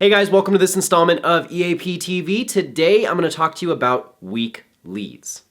Hey guys, welcome to this installment of EAP TV. Today I'm going to talk to you about weak leads.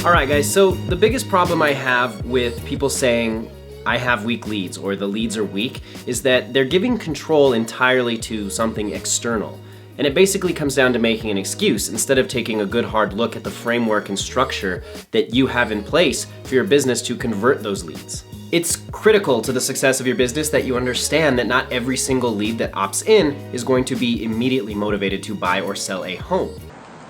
Alright guys, so the biggest problem I have with people saying I have weak leads or the leads are weak is that they're giving control entirely to something external. And it basically comes down to making an excuse instead of taking a good hard look at the framework and structure that you have in place for your business to convert those leads. It's critical to the success of your business that you understand that not every single lead that opts in is going to be immediately motivated to buy or sell a home.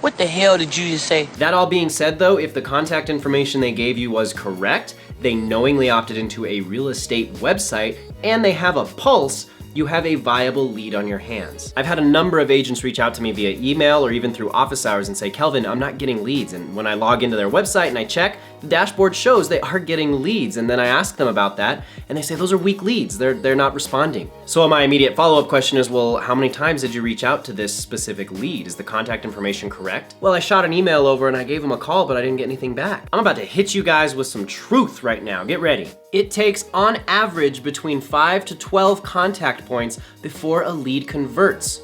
What the hell did you just say? That all being said though, if the contact information they gave you was correct, they knowingly opted into a real estate website, and they have a pulse, you have a viable lead on your hands. I've had a number of agents reach out to me via email or even through office hours and say, Kelvin, I'm not getting leads. And when I log into their website and I check, the dashboard shows they are getting leads. And then I ask them about that and they say, those are weak leads. They're not responding. So my immediate follow-up question is, well, how many times did you reach out to this specific lead? Is the contact information correct? Well, I shot an email over and I gave them a call, but I didn't get anything back. I'm about to hit you guys with some truth right now. Get ready. It takes on average between 5 to 12 contact points before a lead converts.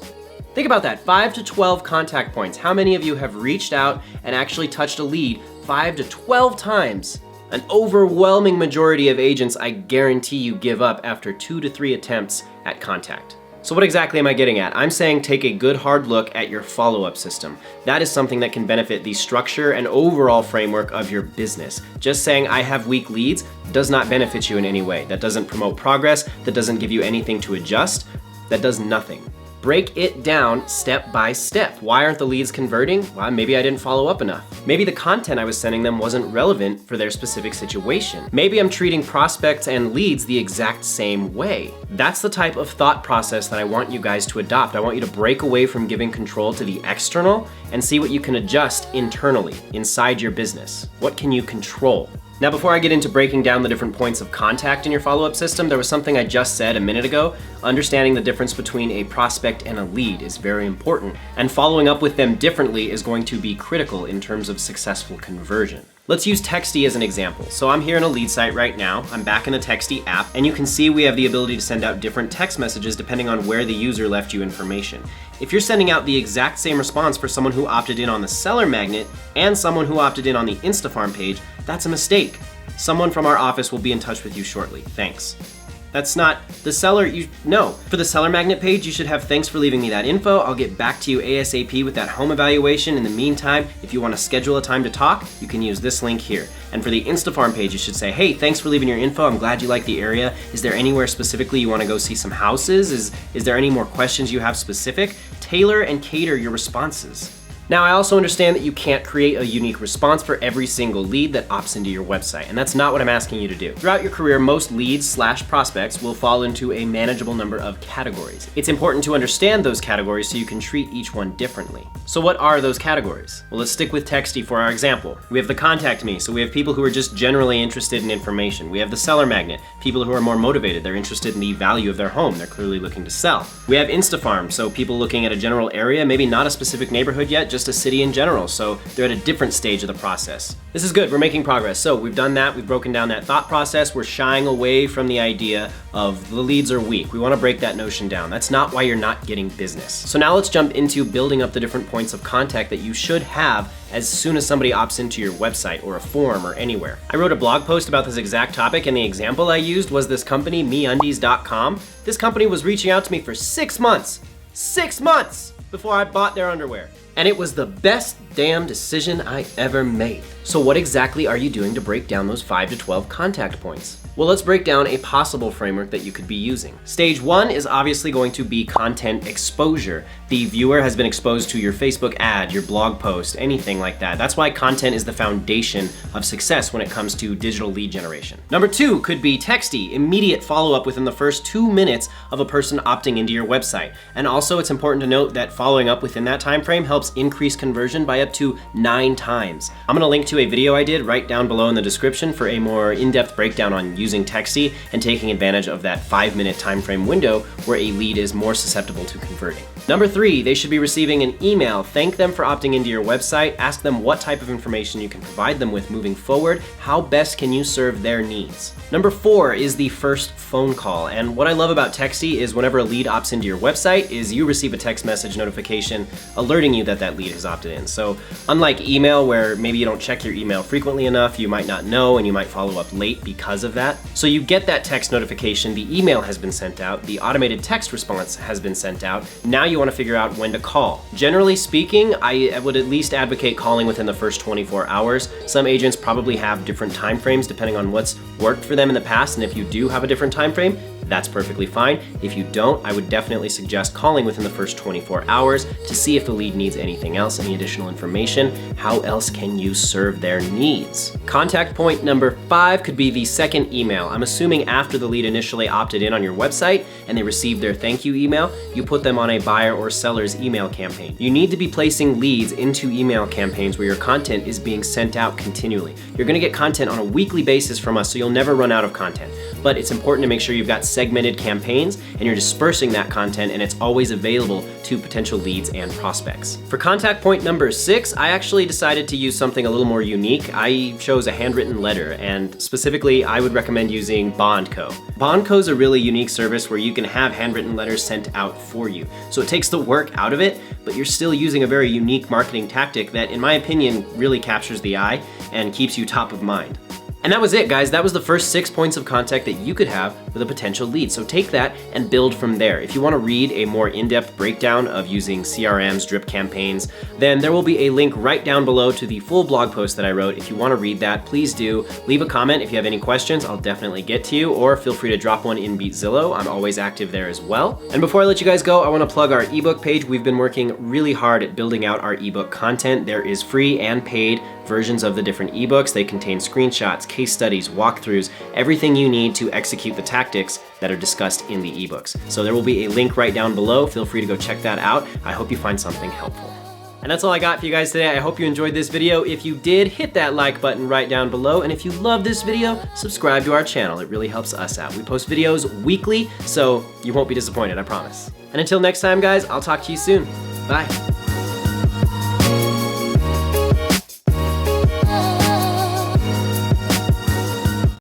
Think about that, 5 to 12 contact points. How many of you have reached out and actually touched a lead 5 to 12 times? An overwhelming majority of agents, I guarantee you, give up after 2 to 3 attempts at contact. So what exactly am I getting at? I'm saying take a good hard look at your follow-up system. That is something that can benefit the structure and overall framework of your business. Just saying I have weak leads does not benefit you in any way. That doesn't promote progress, that doesn't give you anything to adjust, that does nothing. Break it down step by step. Why aren't the leads converting? Well, maybe I didn't follow up enough. Maybe the content I was sending them wasn't relevant for their specific situation. Maybe I'm treating prospects and leads the exact same way. That's the type of thought process that I want you guys to adopt. I want you to break away from giving control to the external and see what you can adjust internally, inside your business. What can you control? Now, before I get into breaking down the different points of contact in your follow-up system, there was something I just said a minute ago. Understanding the difference between a prospect and a lead is very important, and following up with them differently is going to be critical in terms of successful conversion. Let's use Texty as an example. So I'm here in a lead site right now. I'm back in the Texty app, and you can see we have the ability to send out different text messages depending on where the user left you information. If you're sending out the exact same response for someone who opted in on the seller magnet and someone who opted in on the InstaFarm page, that's a mistake. Someone from our office will be in touch with you shortly. Thanks. That's not the seller. No. For the seller magnet page, you should have thanks for leaving me that info. I'll get back to you ASAP with that home evaluation. In the meantime, if you want to schedule a time to talk, you can use this link here. And for the InstaFarm page, you should say, hey, thanks for leaving your info. I'm glad you like the area. Is there anywhere specifically you want to go see some houses? Is there any more questions you have specific? Tailor and cater your responses. Now, I also understand that you can't create a unique response for every single lead that opts into your website, and that's not what I'm asking you to do. Throughout your career, most leads/prospects will fall into a manageable number of categories. It's important to understand those categories so you can treat each one differently. So what are those categories? Well, let's stick with Texty for our example. We have the Contact Me, so we have people who are just generally interested in information. We have the Seller Magnet, people who are more motivated. They're interested in the value of their home. They're clearly looking to sell. We have InstaFarm, so people looking at a general area, maybe not a specific neighborhood yet, just a city in general, so they're at a different stage of the process. This is good, we're making progress. So we've done that, we've broken down that thought process, we're shying away from the idea of the leads are weak. We wanna break that notion down. That's not why you're not getting business. So now let's jump into building up the different points of contact that you should have as soon as somebody opts into your website or a forum or anywhere. I wrote a blog post about this exact topic, and the example I used was this company, MeUndies.com. This company was reaching out to me for 6 months. 6 months before I bought their underwear. And it was the best damn decision I ever made. So what exactly are you doing to break down those 5 to 12 contact points? Well, let's break down a possible framework that you could be using. Stage 1 is obviously going to be content exposure. The viewer has been exposed to your Facebook ad, your blog post, anything like that. That's why content is the foundation of success when it comes to digital lead generation. Number 2 could be Texty, immediate follow-up within the first 2 minutes of a person opting into your website. And also it's important to note that following up within that time frame helps increase conversion by up to 9 times. I'm gonna link to to a video I did right down below in the description for a more in-depth breakdown on using Texty and taking advantage of that 5-minute time frame window where a lead is more susceptible to converting. Number 3, they should be receiving an email. Thank them for opting into your website. Ask them what type of information you can provide them with moving forward. How best can you serve their needs? Number 4 is the first phone call. And what I love about Texty is whenever a lead opts into your website is you receive a text message notification alerting you that that lead has opted in. So unlike email where maybe you don't check your email frequently enough, you might not know and you might follow up late because of that. So you get that text notification, the email has been sent out, the automated text response has been sent out. Now you want to figure out when to call. Generally speaking, I would at least advocate calling within the first 24 hours. Some agents probably have different time frames depending on what's worked for them in the past, and if you do have a different time frame, that's perfectly fine. If you don't, I would definitely suggest calling within the first 24 hours to see if the lead needs anything else, any additional information. How else can you serve their needs? Contact point number 5 could be the second email. I'm assuming after the lead initially opted in on your website and they received their thank you email, you put them on a buyer or seller's email campaign. You need to be placing leads into email campaigns where your content is being sent out continually. You're gonna get content on a weekly basis from us, so you'll never run out of content. But it's important to make sure you've got segmented campaigns and you're dispersing that content and it's always available to potential leads and prospects. For contact point number 6, I actually decided to use something a little more unique. I chose a handwritten letter, and specifically I would recommend using Bondco. Bondco is a really unique service where you can have handwritten letters sent out for you. So it takes the work out of it, but you're still using a very unique marketing tactic that, in my opinion, really captures the eye and keeps you top of mind. And that was it, guys. That was the first 6 points of contact that you could have with a potential lead. So take that and build from there. If you want to read a more in-depth breakdown of using CRMs, drip campaigns, then there will be a link right down below to the full blog post that I wrote. If you want to read that, please do. Leave a comment if you have any questions. I'll definitely get to you, or feel free to drop one in BeatZillow. I'm always active there as well. And before I let you guys go, I want to plug our ebook page. We've been working really hard at building out our ebook content. There is free and paid versions of the different ebooks. They contain screenshots, case studies, walkthroughs, everything you need to execute the tactics that are discussed in the ebooks. So there will be a link right down below. Feel free to go check that out. I hope you find something helpful. And that's all I got for you guys today. I hope you enjoyed this video. If you did, hit that like button right down below. And if you love this video, subscribe to our channel. It really helps us out. We post videos weekly, so you won't be disappointed, I promise. And until next time, guys, I'll talk to you soon. Bye.